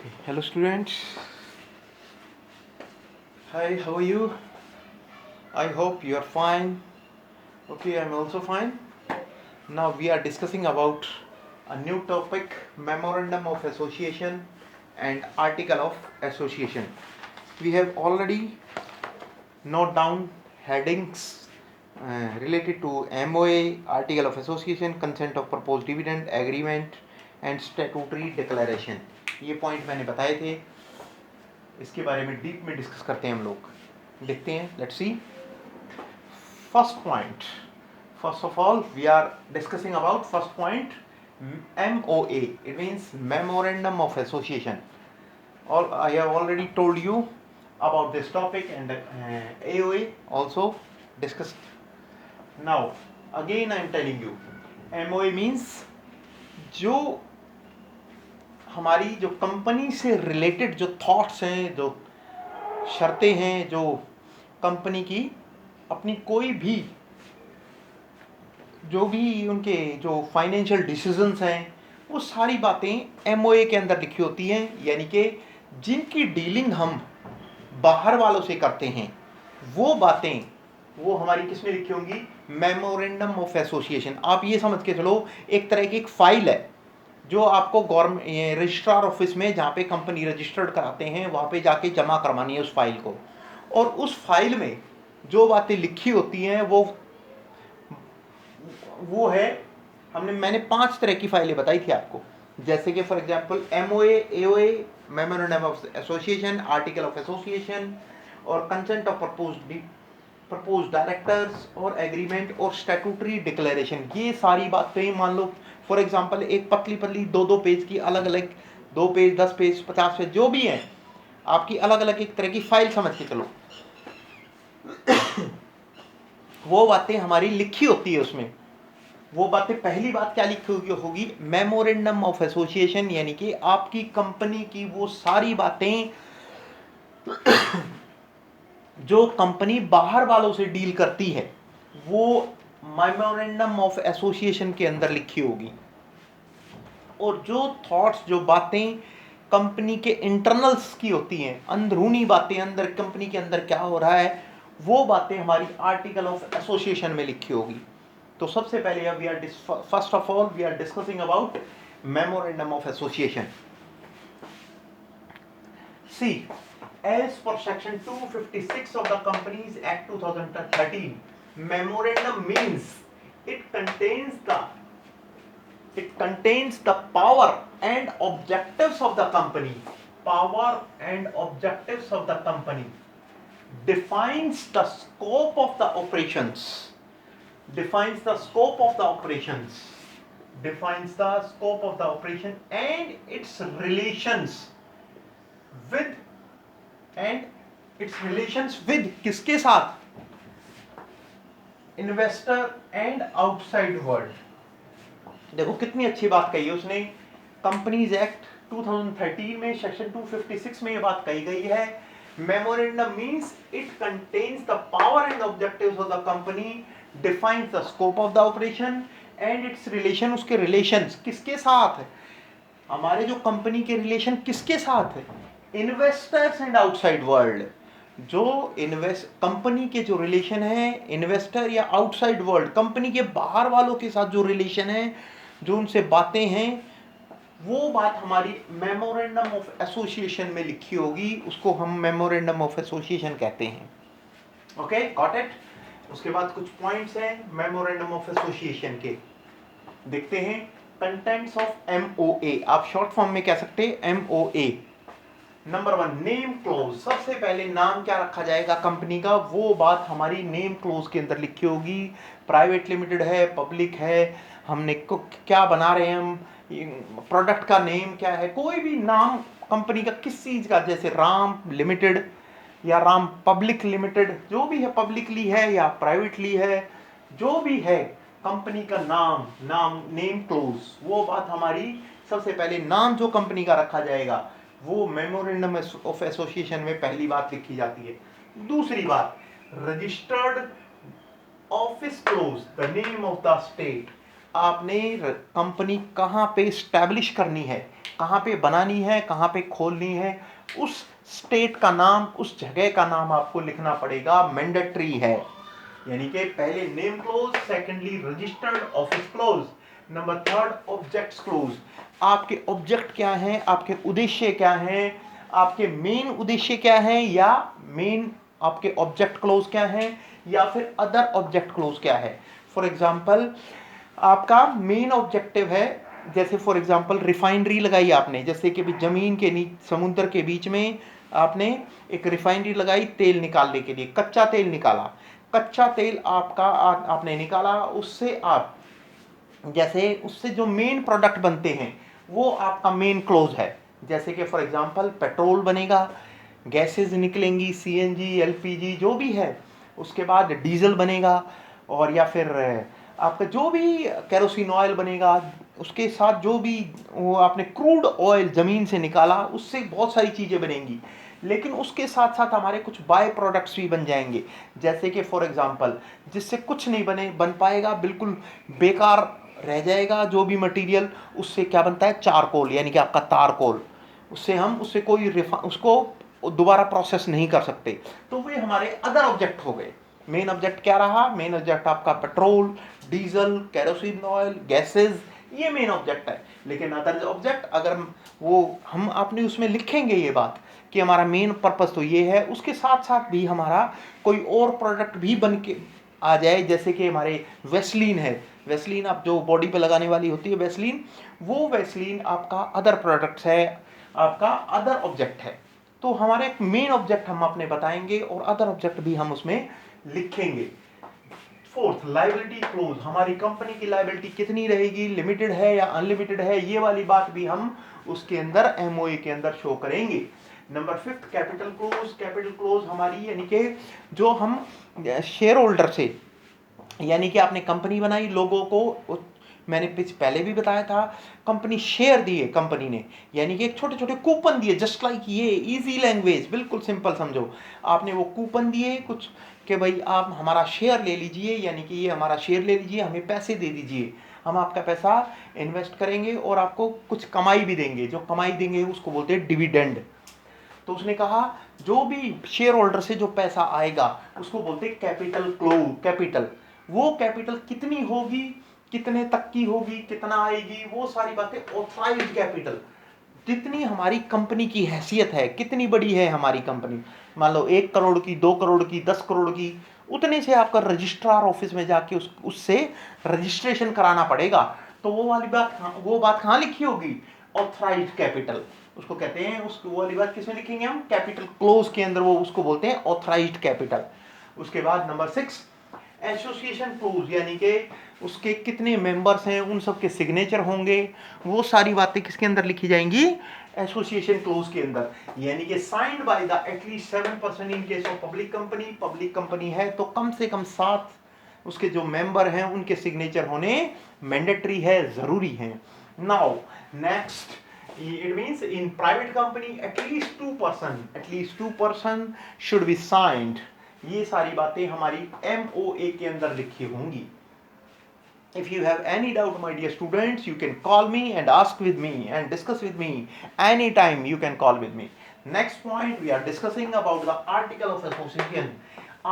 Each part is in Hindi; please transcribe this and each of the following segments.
Okay. Hello students. Hi, how are you? I hope you are fine. Okay, I'm also fine. Now we are discussing about a new topic, Memorandum of Association and Article of Association. We have already note down headings related to MOA, Article of Association, Consent of Proposed Dividend, Agreement and Statutory Declaration. ये पॉइंट मैंने बताए थे, इसके बारे में डीप में डिस्कस करते हैं हम लोग. देखते हैं, let's see. First point, first of all we are discussing about first point, MOA. It means Memorandum of Association. I have already told you about this topic and AOA also discussed. Now again I am telling you, MOA means जो हमारी जो कंपनी से रिलेटेड जो थॉट्स हैं, जो शर्तें हैं, जो कंपनी की अपनी कोई भी जो भी उनके जो फाइनेंशियल डिसीजंस हैं, वो सारी बातें एमओए के अंदर लिखी होती हैं. यानी कि जिनकी डीलिंग हम बाहर वालों से करते हैं, वो बातें वो हमारी किस में लिखी होंगी? Memorandum of association. आप ये समझ के चलो, एक तरह की एक फाइल है जो आपको गवर्नमेंट रजिस्ट्रार ऑफिस में, जहाँ पे कंपनी रजिस्टर्ड कराते हैं, वहाँ पे जाके जमा करवानी है उस फाइल को. और उस फाइल में जो बातें लिखी होती हैं वो है, मैंने 5 तरह की फाइलें बताई थी आपको. जैसे कि for example MOA, AOA, memorandum of association, article of association और कंसेंट ऑफ प्रपोज डायरेक्टर्स और एग्रीमेंट और स्टैट्यूटरी डिक्लेरेशन. ये सारी बातें मान लो फॉर एग्जांपल एक पतली पतली 2-2 पेज की अलग अलग, 2 पेज, 10 पेज, 50 पेज, जो भी है आपकी अलग अलग एक तरह की फाइल समझ के चलो. वो बातें हमारी लिखी होती है उसमें. वो बातें, पहली बात क्या लिखी होगी? Memorandum of association. यानी कि आपकी कंपनी की वो सारी बातें जो कंपनी बाहर वालों से डील करती है, वो मेमोरेंडम ऑफ एसोसिएशन के अंदर लिखी होगी. और जो थॉट्स, जो बातें कंपनी के इंटरनल्स की होती हैं, अंदरूनी बातें, अंदर कंपनी के अंदर क्या हो रहा है, वो बातें हमारी आर्टिकल ऑफ एसोसिएशन में लिखी होगी. तो सबसे पहले first of all we are discussing about memorandum of association. See, as per section 256 of the Companies Act 2013, memorandum means it contains the power and objectives of the company. Power and objectives of the company, defines the scope of the operations, defines the scope of the operation and its relations with किसके साथ? Investor and outside world. देखो कितनी अच्छी बात कही है उसने. कंपनीज एक्ट 2013 में सेक्शन 256 में ये बात कही गई है. Memorandum means it contains the power and objectives of the company, defines the scope of the operation and it's relation. उसके रिलेशंस किसके साथ है? हमारे जो कंपनी के रिलेशन किसके साथ है? Investors and outside world. जो कंपनी के जो रिलेशन है इन्वेस्टर या आउटसाइड वर्ल्ड, कंपनी के बाहर वालों के साथ जो रिलेशन है, जो उनसे बातें हैं, वो बात हमारी मेमोरेंडम ऑफ एसोसिएशन में लिखी होगी. उसको हम मेमोरेंडम ऑफ एसोसिएशन कहते हैं. Okay, got it. उसके बाद कुछ पॉइंट्स हैं मेमोरेंडम ऑफ एसोसिएशन के, देखते हैं. कंटेंट्स ऑफ एमओए, आप शॉर्ट फॉर्म में कह सकते हैं एमओए. Number 1, name close. सबसे पहले नाम क्या रखा जाएगा कंपनी का, वो बात हमारी नेम क्लोज के अंदर लिखी होगी. प्राइवेट लिमिटेड है, पब्लिक है, हमने क्या बना रहे हैं हम, प्रोडक्ट का नेम क्या है, कोई भी नाम कंपनी का किस चीज का, जैसे राम लिमिटेड या राम पब्लिक लिमिटेड, जो भी है, पब्लिकली है या प्राइवेटली है, जो भी है कंपनी का नाम नेम क्लोज, वो बात हमारी सबसे पहले नाम जो कंपनी का रखा जाएगा वो मेमोरेंडम ऑफ एसोसिएशन में पहली बात लिखी जाती है. दूसरी बात, registered office close, the name of the state. आपने कंपनी कहाँ पे स्टैब्लिश करनी है, कहाँ पे बनानी है, कहाँ पे खोलनी है, उस स्टेट का नाम, उस जगह का नाम आपको लिखना पड़ेगा, मैंडेटरी है। यानी कि पहले name close, secondly registered office close, number third objects close. आपके ऑब्जेक्ट क्या हैं, आपके उद्देश्य क्या हैं, आपके मेन उद्देश्य क्या हैं, या मेन आपके ऑब्जेक्ट क्लोज क्या हैं, या फिर अदर ऑब्जेक्ट क्लोज क्या है। फॉर एग्जांपल आपका मेन ऑब्जेक्टिव है, जैसे फॉर एग्जांपल रिफाइनरी लगाई आपने, जैसे कि जमीन के नीचे समुद्र के बीच में आपने एक रिफाइनरी लगाई तेल निकालने के लिए, कच्चा तेल निकाला। कच्चा तेल आपका आपने निकाला, उससे आप जैसे उससे जो मेन प्रोडक्ट बनते हैं वो आपका मेन क्लोज है। जैसे कि फॉर एग्जांपल पेट्रोल बनेगा, गैसेस निकलेंगी, सीएनजी, एलपीजी जो भी है, उसके बाद डीजल बनेगा, और या फिर आपका जो भी केरोसिन ऑयल बनेगा, उसके साथ जो भी वो आपने क्रूड ऑयल ज़मीन से निकाला, उससे बहुत सारी चीज़ें बनेंगी। लेकिन उसके साथ साथ हमारे कुछ बाय प्रोडक्ट्स भी बन जाएंगे, जैसे कि फॉर एग्जांपल जिससे कुछ नहीं बन पाएगा, बिल्कुल बेकार रह जाएगा जो भी मटेरियल, उससे क्या बनता है, चारकोल, यानी कि आपका तारकोल। उससे कोई उसको दोबारा प्रोसेस नहीं कर सकते। तो वे हमारे अदर ऑब्जेक्ट हो गए। मेन ऑब्जेक्ट क्या रहा, मेन ऑब्जेक्ट आपका petrol, diesel, kerosene oil, gases, ये मेन ऑब्जेक्ट है। लेकिन अदर ऑब्जेक्ट अगर वो हम अपने उसमें लिखेंगे ये बात कि हमारा मेन पर्पस तो ये है, उसके साथ साथ भी हमारा कोई और प्रोडक्ट भी बन के आ जाए, जैसे कि हमारे वेस्लीन है, वेस्लीन आप जो बॉडी पे लगाने वाली होती है वेस्लीन, वो वेस्लीन आपका अदर प्रोडक्ट्स है, आपका अदर ऑब्जेक्ट है। तो हमारे मेन ऑब्जेक्ट हम अपने बताएंगे और अदर ऑब्जेक्ट भी हम उसमें लिखेंगे। फोर्थ, लायबिलिटी क्लोज, हमारी कंपनी की लायबिलिटी कितनी रहेगी, लिमिटेड है या अनलिमिटेड है, ये वाली बात भी हम उसके अंदर एमओए के अंदर शो करेंगे। Number fifth, capital close. Capital close हमारी यानी कि जो हम शेयर होल्डर से, यानी कि आपने कंपनी बनाई, लोगों को मैंने पहले भी बताया था, कंपनी शेयर दिए कंपनी ने, यानी कि एक छोटे छोटे कूपन दिए, जस्ट लाइक ये इजी लैंग्वेज, बिल्कुल सिंपल समझो। आपने वो कूपन दिए कुछ कि भाई आप हमारा शेयर ले लीजिए, यानी कि ये हमारा शेयर ले लीजिए, हमें पैसे दे दीजिए, हम आपका पैसा इन्वेस्ट करेंगे और आपको कुछ कमाई भी देंगे, जो कमाई देंगे उसको बोलते हैं डिविडेंड। तो उसने कहा जो भी शेयर होल्डर से जो पैसा आएगा उसको बोलते हैं कैपिटल कैपिटल। वो कैपिटल कितनी होगी, कितने तक की होगी, कितना आएगी, वो सारी बातें ऑथराइज्ड कैपिटल। जितनी हमारी कंपनी की हैसियत है, कितनी बड़ी है हमारी कंपनी, मान लो 1 करोड़ की, 2 करोड़ की, 10 करोड़ की, उतने से आपका रजिस्ट्रार ऑफिस में जाके उससे रजिस्ट्रेशन कराना पड़ेगा। तो वो बात कहाँ लिखी होगी, ऑथराइज्ड कैपिटल उसको कहते हैं। उसको वो वाली बात किसमें लिखेंगे हम, कैपिटल क्लोज के अंदर, वो उसको बोलते हैं ऑथराइज्ड कैपिटल। उसके बाद नंबर 6, एसोसिएशन क्लोज, यानी कि उसके कितने मेंबर्स हैं, उन सब के सिग्नेचर होंगे, वो सारी बातें किसके अंदर लिखी जाएंगी, एसोसिएशन क्लोज के अंदर। यानी कि signed by the at least 7% in case of public company है तो कम से कम 7 उसके जो मेंबर हैं उनके सिग्नेचर होने मैंडेटरी है, जरूरी है। Now next, it means in private company at least 2% should be signed। ये सारी बातें हमारी MOA के अंदर लिखी होंगी। If you have any doubt, my dear students, you can call me and ask with me and discuss with me anytime. You can call with me. Next point, we are discussing about the article of association.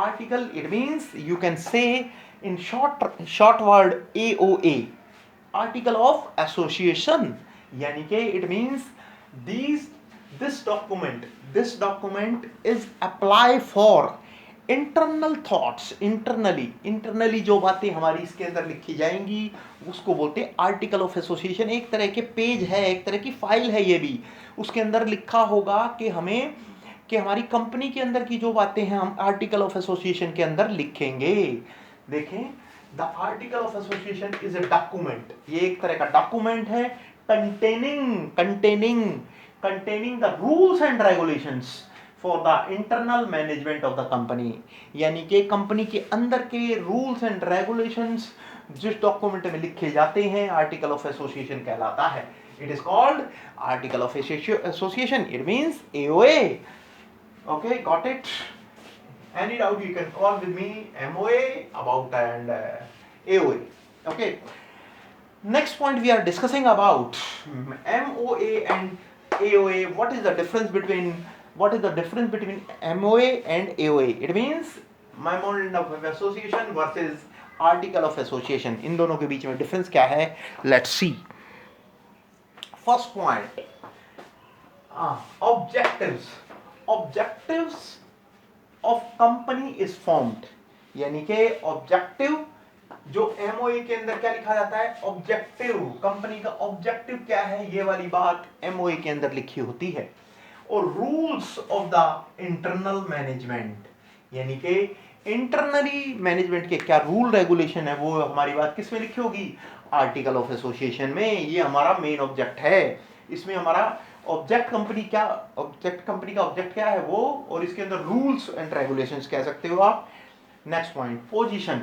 Article, it means you can say in short word AOA, article of association, यानी कि it means this document is apply for internal thoughts, internally जो बातें हमारी इसके अंदर लिखी जाएंगी उसको बोलते हैं आर्टिकल ऑफ एसोसिएशन। एक तरह के पेज है, एक तरह की फाइल है, ये भी उसके अंदर लिखा होगा कि हमारी कंपनी के अंदर की जो बातें हैं हम आर्टिकल ऑफ एसोसिएशन के अंदर लिखेंगे। देखें, the article of association is a document, ये एक तरह का डॉक्यूमेंट है containing the rules and regulations for the internal management of the company। यानी कि कंपनी के अंदर के रूल्स एंड रेगुलेशंस जिस डॉक्यूमेंट में लिखे जाते हैं आर्टिकल ऑफ एसोसिएशन कहलाता है। It is called article of association, it means AOA। Okay, got it? Any doubt you can call with me MOA about and AOA. Okay, Next point we are discussing about MOA and AOA. What is the difference between MOA and AOA? It means Memorandum of Association versus Article of Association. इन दोनों के बीच में difference क्या है? Let's see. First point, objectives. Objectives of company is formed. यानी कि objective जो MOA के अंदर क्या लिखा जाता है? ऑब्जेक्टिव, कंपनी का ऑब्जेक्टिव क्या है, ये वाली बात MOA के अंदर लिखी होती है. और rules of the internal management, यानी कि इंटरनली मैनेजमेंट के क्या रूल रेगुलेशन है, वो हमारी बात किस में लिखी होगी? आर्टिकल ऑफ एसोसिएशन में. ये हमारा मेन ऑब्जेक्ट है. इसमें हमारा ऑब्जेक्ट कंपनी का ऑब्जेक्ट क्या है वो, और इसके अंदर रूल्स एंड रेगुलेशंस कह सकते हो आप. Next point, position.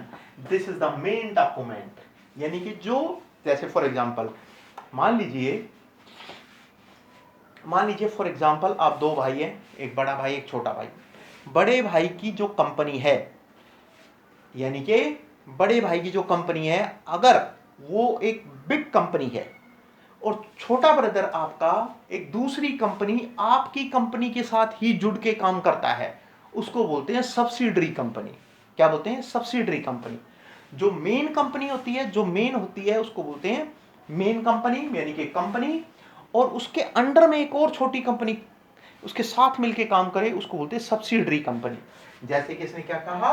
This is the main document. यानी कि जो, जैसे फॉर एग्जांपल मान लीजिए फॉर एग्जांपल आप दो भाई हैं, एक बड़ा भाई एक छोटा भाई. बड़े भाई की जो कंपनी है, यानी कि बड़े भाई की जो कंपनी है, अगर वो एक बिग कंपनी है और छोटा ब्रदर आपका एक दूसरी कंपनी आपकी कंपनी के साथ ही जुड़ के काम करता है, उसको बोलते हैं सब्सिडरी कंपनी. क्या बोलते हैं? Subsidiary company. जो मेन कंपनी होती है उसको बोलते हैं मेन कंपनी, यानी कि कंपनी, और उसके अंडर में एक और छोटी कंपनी उसके साथ मिलके काम करे, उसको बोलते हैं सब्सिडरी कंपनी. जैसे कि इसने क्या कहा,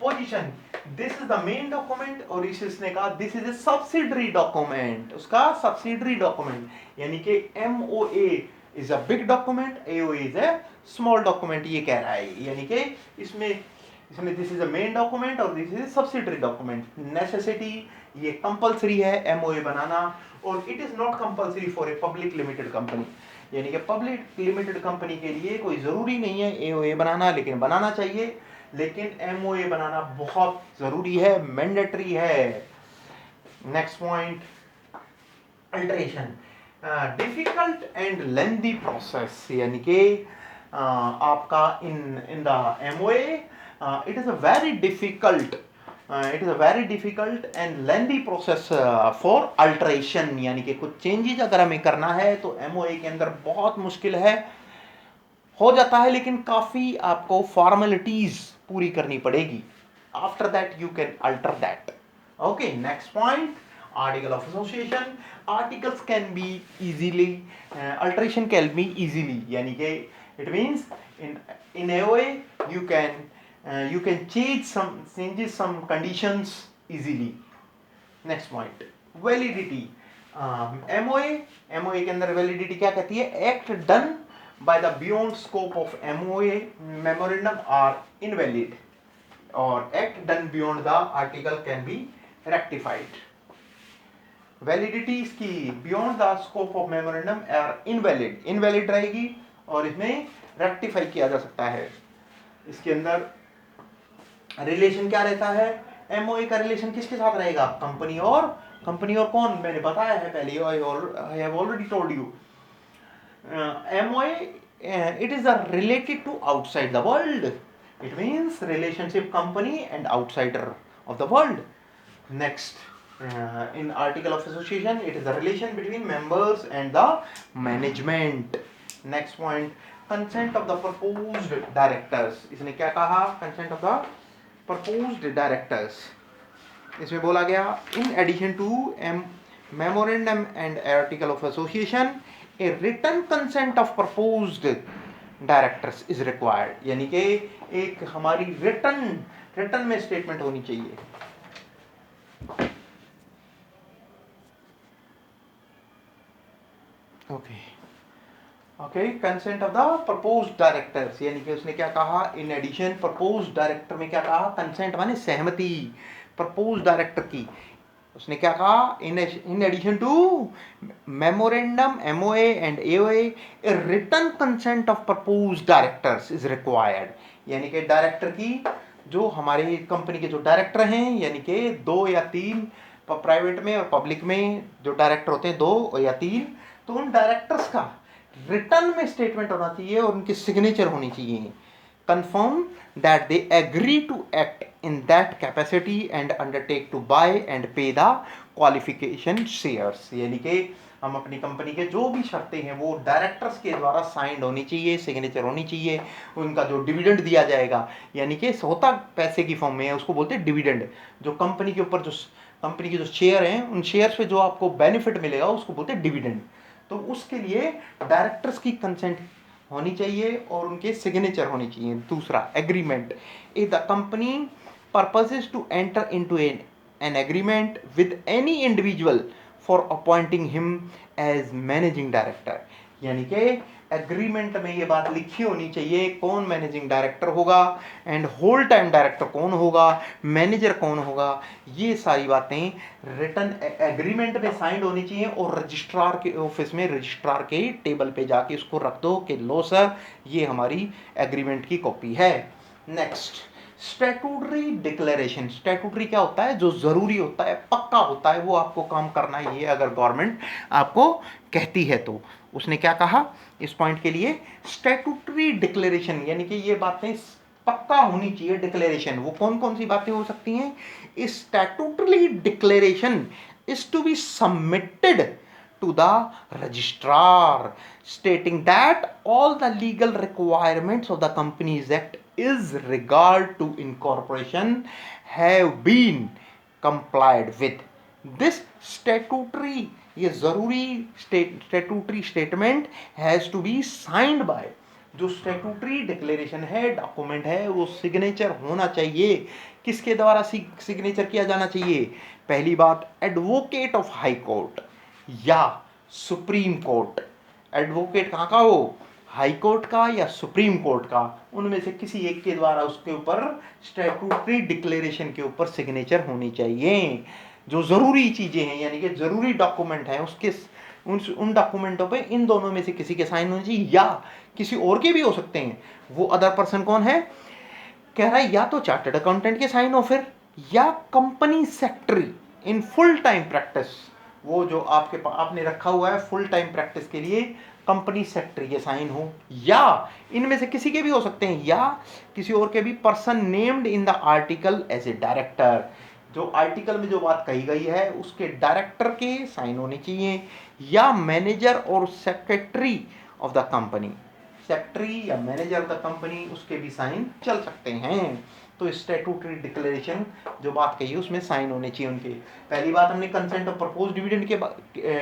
position, this is the main document, और इसने कहा this is a subsidiary document. उसका सब्सिडरी डॉक्यूमेंट, यानी कि MOA is a big document, AOA is a small document, ये कह रहा है. यानी कि इसमें this is a main document और this is subsidiary document. Necessity, ये कंपलसरी है MOA बनाना, और it is not compulsory for a public limited company. यानी कि पब्लिक लिमिटेड कंपनी के लिए कोई जरूरी नहीं है AOA बनाना, लेकिन बनाना चाहिए. लेकिन MOA बनाना बहुत जरूरी है, मैंडेटरी है. Next point, alteration. Difficult and lengthy process. यानी कि आपका in the MOA it is a very difficult and lengthy process for alteration. यानी कि कुछ चेंजेस अगर हमें करना है तो MOA के अंदर बहुत मुश्किल है, हो जाता है, लेकिन काफी आपको फॉर्मेलिटीज पूरी करनी पड़ेगी. After that you can alter that. Okay, next point, article of association. Articles can be easily, alteration can be easily. यानी कि it means in AOA you can change some conditions easily. Next point, validity. MOA के अंदर validity क्या कहती है? Act done by the beyond scope of MOA memorandum are invalid, और act done beyond the article can be rectified. Validity इसकी beyond the scope of memorandum are invalid रहेगी, और इसमें rectify किया जा सकता है. इसके अंदर रिलेशन क्या रहता है? MOA का रिलेशन किसके साथ रहेगा? कंपनी और कौन? मैंने बताया है पहले, I have already told you. MOA it is related to outside the world. It means relationship company and outsider of the world. Next, in article of association, it is the relation between members and the management. Next point, consent of the proposed directors. इसने क्या कहा? Consent of the proposed directors. इसमें बोला गया, in addition to memorandum and article of association, a written consent of proposed directors is required. यानी कि एक हमारी written में statement होनी चाहिए. Okay, consent of the proposed directors. यानी कि उसने क्या कहा? इन एडिशन, प्रपोज्ड डायरेक्टर में क्या कहा? कंसेंट माने सहमति प्रपोज्ड डायरेक्टर की. उसने क्या कहा? In addition to memorandum MOA and AOA, a written consent of proposed directors is required. यानी कि डायरेक्टर की, जो हमारी कंपनी के जो डायरेक्टर हैं, यानी कि 2 या 3, प्राइवेट में और पब्लिक में जो डायरेक्टर होते हैं 2 या 3, तो उन डायरेक्टर्स का रिटर्न में स्टेटमेंट होना चाहिए और उनकी सिग्नेचर होनी चाहिए. Confirm that they agree to act in that capacity and undertake to buy and pay the qualification shares। यानी कि हम अपनी कंपनी के जो भी शर्तें हैं वो डायरेक्टर्स के द्वारा साइंड होनी चाहिए, सिग्नेचर होनी चाहिए। उनका जो डिविडेंड दिया जाएगा, यानी कि होता पैसे की फॉर्म में है, उसको बोलते हैं डिविडेंड। जो कंपनी के ऊपर जो कंपनी के जो शेयर हैं, उन शेयर्स पे जो आपको बेनिफिट मिलेगा उसको बोलते हैं डिविडेंड। तो उसके लिए डायरेक्टर्स की कंसेंट होनी चाहिए और उनके सिग्नेचर होनी चाहिए। दूसरा, agreement. If the company purposes to enter into an agreement with any individual for appointing him as managing director, यानी कि एग्रीमेंट में ये बात लिखी होनी चाहिए कौन मैनेजिंग डायरेक्टर होगा एंड होल टाइम डायरेक्टर कौन होगा, मैनेजर कौन होगा। ये सारी बातें रिटन एग्रीमेंट में साइन होनी चाहिए और रजिस्ट्रार के ऑफिस में रजिस्ट्रार के टेबल पे जाके उसको रख दो कि लो सर, ये हमारी एग्रीमेंट की कॉपी है। Next, statutory declaration. स्टैट्यूटरी क्या होता है? जो जरूरी होता है, पक्का होता है, वो आपको काम करना ही है अगर गवर्नमेंट आपको कहती है तो। उसने क्या कहा इस पॉइंट के लिए? स्टैट्यूटरी डिक्लेरेशन, यानी कि ये बातें पक्का होनी चाहिए। डिक्लेरेशन वो कौन कौन सी बातें हो सकती हैं? Statutory declaration is to be submitted to the registrar stating that all the legal requirements of the Companies Act is regard to incorporation have been complied with। This statutory, ये जरूरी statutory statement has to be signed by, जो स्टैट्यूटरी डिक्लेरेशन है, डॉक्यूमेंट है, वो सिग्नेचर होना चाहिए। किसके द्वारा सिग्नेचर किया जाना चाहिए? पहली बात, एडवोकेट ऑफ हाई कोर्ट या सुप्रीम कोर्ट। एडवोकेट कहाँ का हो? हाई कोर्ट का या सुप्रीम कोर्ट का, उनमें से किसी एक के द्वारा उसके ऊपर स्टैट्यूटरी डिक्लेरेशन के ऊपर सिग्नेचर होनी चाहिए। जो जरूरी चीजें हैं, यानी कि जरूरी डॉक्यूमेंट हैं, उसके उन डॉक्यूमेंटों पे इन दोनों में से किसी के साइन होने चाहिए, या किसी और के भी हो सकते हैं। वो अदर पर्सन कौन है? कह रहा है या तो चार्टर्ड अकाउंटेंट के साइन हो फिर, या company secretary in full time practice, वो जो आपने रखा हुआ है फुल टाइम प्रैक्टिस के लिए, कंपनी सेक्रेटरी के साइन हो, या इनमें से किसी के भी हो सकते हैं, या किसी और के भी person named in the article as a director. जो आर्टिकल में जो बात कही गई है उसके डायरेक्टर के साइन होने चाहिए, या मैनेजर और secretary of the company, secretary या मैनेजर ऑफ द कंपनी, उसके भी साइन चल सकते हैं। तो स्टैट्यूटरी डिक्लेरेशन जो बात कही है उसमें साइन होने चाहिए उनके। पहली बात हमने कंसेंट ऑफ प्रपोज डिविडेंड के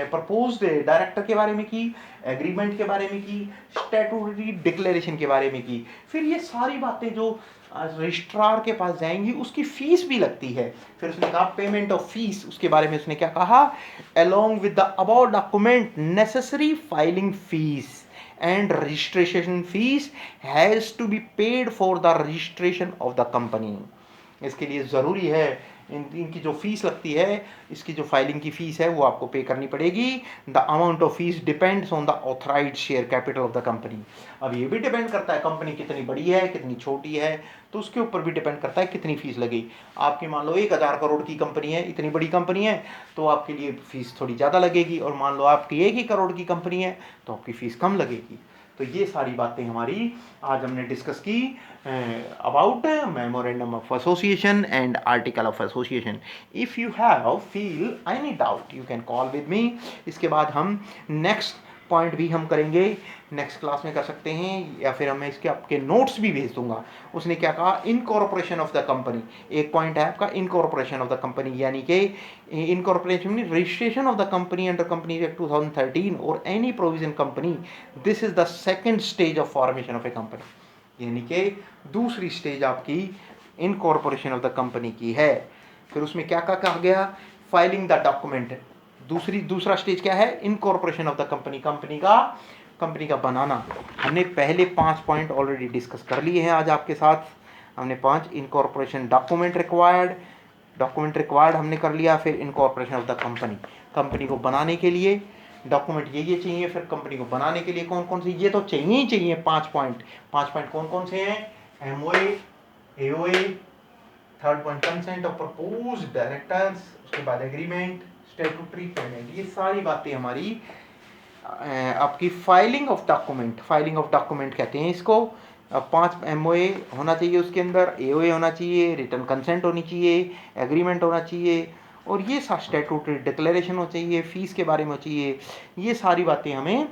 प्रपोज्ड डायरेक्टर के बारे में की, एग्रीमेंट के बारे में की, स्टैट्यूटरी डिक्लेरेशन के बारे में की। फिर ये सारी बातें जो रजिस्ट्रार के पास जाएंगी उसकी फीस भी लगती है। फिर उसने कहा पेमेंट ऑफ फीस, उसके बारे में उसने क्या कहा? Along with the above document necessary filing fees and registration fees has to be paid for the registration of the company। इसके लिए ज़रूरी है इनकी जो फीस लगती है, इसकी जो फाइलिंग की फीस है वो आपको पे करनी पड़ेगी। The amount of fees depends on the authorised share capital of the company. अब ये भी डिपेंड करता है कंपनी कितनी बड़ी है कितनी छोटी है, तो उसके ऊपर भी डिपेंड करता है कितनी फीस लगी। आपकी मान लो 1000 करोड़ की कंपनी है, इतनी बड़ी कंपनी है, तो आपके लिए फीस थोड़ी ज़्यादा लगेगी, और मान लो आपकी 1 ही करोड़ की कंपनी है तो आपकी फीस कम लगेगी। तो ये सारी बातें हमारी आज हमने डिस्कस की about memorandum of association and article of association. If you have feel any doubt you can call with me. इसके बाद हम नेक्स्ट पॉइंट भी हम करेंगे, नेक्स्ट क्लास में कर सकते हैं, या फिर मैं इसके आपके नोट्स भी भेज दूंगा। उसने क्या कहा? इनकॉर्पोरेशन ऑफ द कंपनी, एक पॉइंट है आपका इनकॉर्पोरेशन ऑफ द कंपनी, यानी कि incorporation mean registration of the company under company act 2013 और any provision company. This is the second stage of formation of A company, यानी कि दूसरी स्टेज आपकी इनकॉर्पोरेशन ऑफ द कंपनी की है। फिर उसमें क्या क्या कहा गया? Filing the document. दूसरा स्टेज क्या है? Incorporation of the company, company का बनाना। हमने पहले 5 पॉइंट ऑलरेडी डिस्कस कर लिए हैं आज आपके साथ। हमने 5 इनकॉर्पोरेशन डॉक्यूमेंट रिक्वायर्ड हमने कर लिया। फिर इनकॉर्पोरेशन ऑफ द कंपनी को बनाने के लिए डॉक्यूमेंट ये चाहिए। फिर कंपनी को बनाने के लिए कौन कौन से? ये तो चाहिए ही चाहिए 5 पॉइंट। 5 पॉइंट कौन कौन से हैं? MOA, AOA, third point consent of proposed directors, उसके बाद एग्रीमेंट, स्टैट्यूटरी पेमेंट। ये सारी बातें हमारी आपकी फाइलिंग ऑफ डॉक्यूमेंट कहते हैं इसको। 5 MOA होना चाहिए, उसके अंदर AOA होना चाहिए, रिटर्न कंसेंट होनी चाहिए, एग्रीमेंट होना चाहिए, और ये स्टैट्यूटरी डिक्लेरेशन हो चाहिए, फीस के बारे में हो चाहिए, ये सारी बातें हमें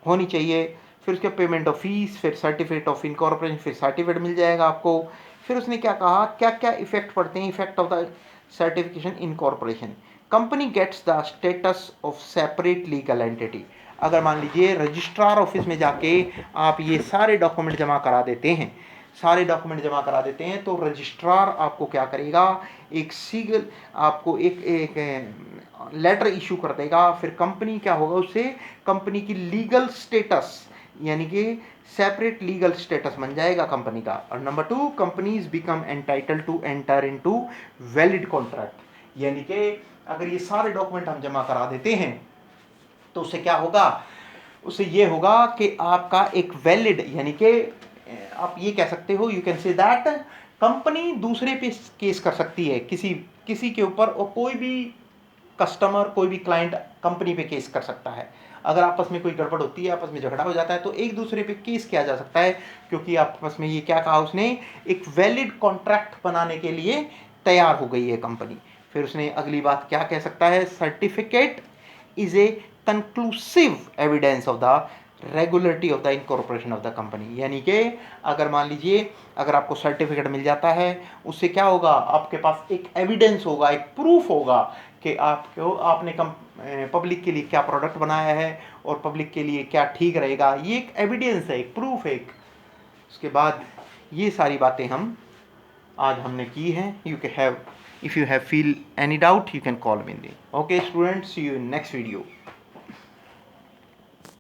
होनी चाहिए। फिर उसके पेमेंट ऑफ फीस, फिर सर्टिफिकेट ऑफ इनकॉर्पोरेशन, फिर सर्टिफिकेट मिल जाएगा आपको। फिर उसने क्या कहा, क्या क्या इफेक्ट पड़ते हैं, effect of the certification incorporation. Company gets the status of separate legal entity. अगर मान लीजिए रजिस्ट्रार ऑफिस में जाके आप ये सारे डॉक्यूमेंट जमा करा देते हैं, सारे डॉक्यूमेंट जमा करा देते हैं, तो रजिस्ट्रार आपको क्या करेगा, एक सीगल आपको एक लेटर इशू कर देगा। फिर कंपनी क्या होगा, उससे कंपनी की लीगल स्टेटस यानी कि सेपरेट लीगल स्टेटस बन जाएगा कंपनी का। और number 2, companies become entitle to enter into valid contract. यानी कि अगर ये सारे डॉक्यूमेंट हम जमा करा देते हैं तो उससे क्या होगा, उससे ये होगा कि आपका एक वैलिड, यानी कि आप ये कह सकते हो, you can say that company दूसरे पे केस कर सकती है, किसी के ऊपर, और कोई भी कस्टमर, कोई भी क्लाइंट कंपनी पे केस कर सकता है। अगर आपस में कोई गड़बड़ होती है, आपस में झगड़ा हो जाता है, तो एक दूसरे पे केस किया जा सकता है, क्योंकि आपस में ये क्या कहा उसने, एक वैलिड कॉन्ट्रैक्ट बनाने के लिए तैयार हो गई है कंपनी। फिर उसने अगली बात क्या कह सकता है, certificate is a conclusive evidence of the regularity of the incorporation of the company. यानी कि अगर मान लीजिए अगर आपको सर्टिफिकेट मिल जाता है, उससे क्या होगा, आपके पास एक एविडेंस होगा, एक प्रूफ होगा कि आपने पब्लिक के लिए क्या प्रोडक्ट बनाया है और पब्लिक के लिए क्या ठीक रहेगा। ये एक एविडेंस है, एक प्रूफ है। उसके बाद ये सारी बातें हम आज हमने की हैं। You can have, if you have feel any doubt, you can call me in the. Okay students, see you in next video.